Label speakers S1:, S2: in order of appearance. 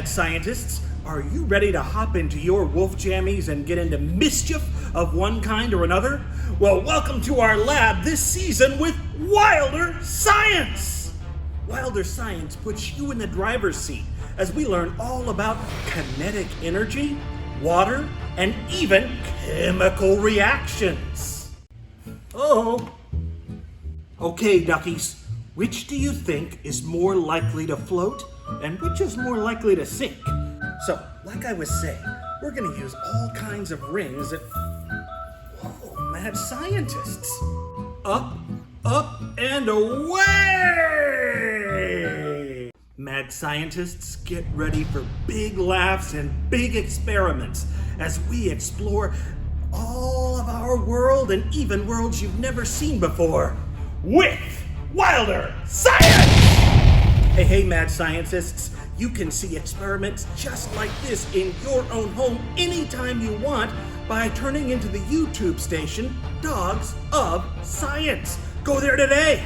S1: mad scientists. Are you ready to hop into your wolf jammies and get into mischief of one kind or another? Well, welcome to our lab this season with Wilder Science! Wilder Science puts you in the driver's seat as we learn all about kinetic energy, water, and even chemical reactions. Oh. Okay, duckies, which do you think is more likely to float and which is more likely to sink? So, like I was saying, we're going to use all kinds of rings that... Whoa, mad scientists! Up, and away! Mad scientists, get ready for big laughs and big experiments as we explore all of our world and even worlds you've never seen before with Wilder Science! Hey, mad scientists, you can see experiments just like this in your own home anytime you want by turning into the YouTube station Dogs of Science. Go there today!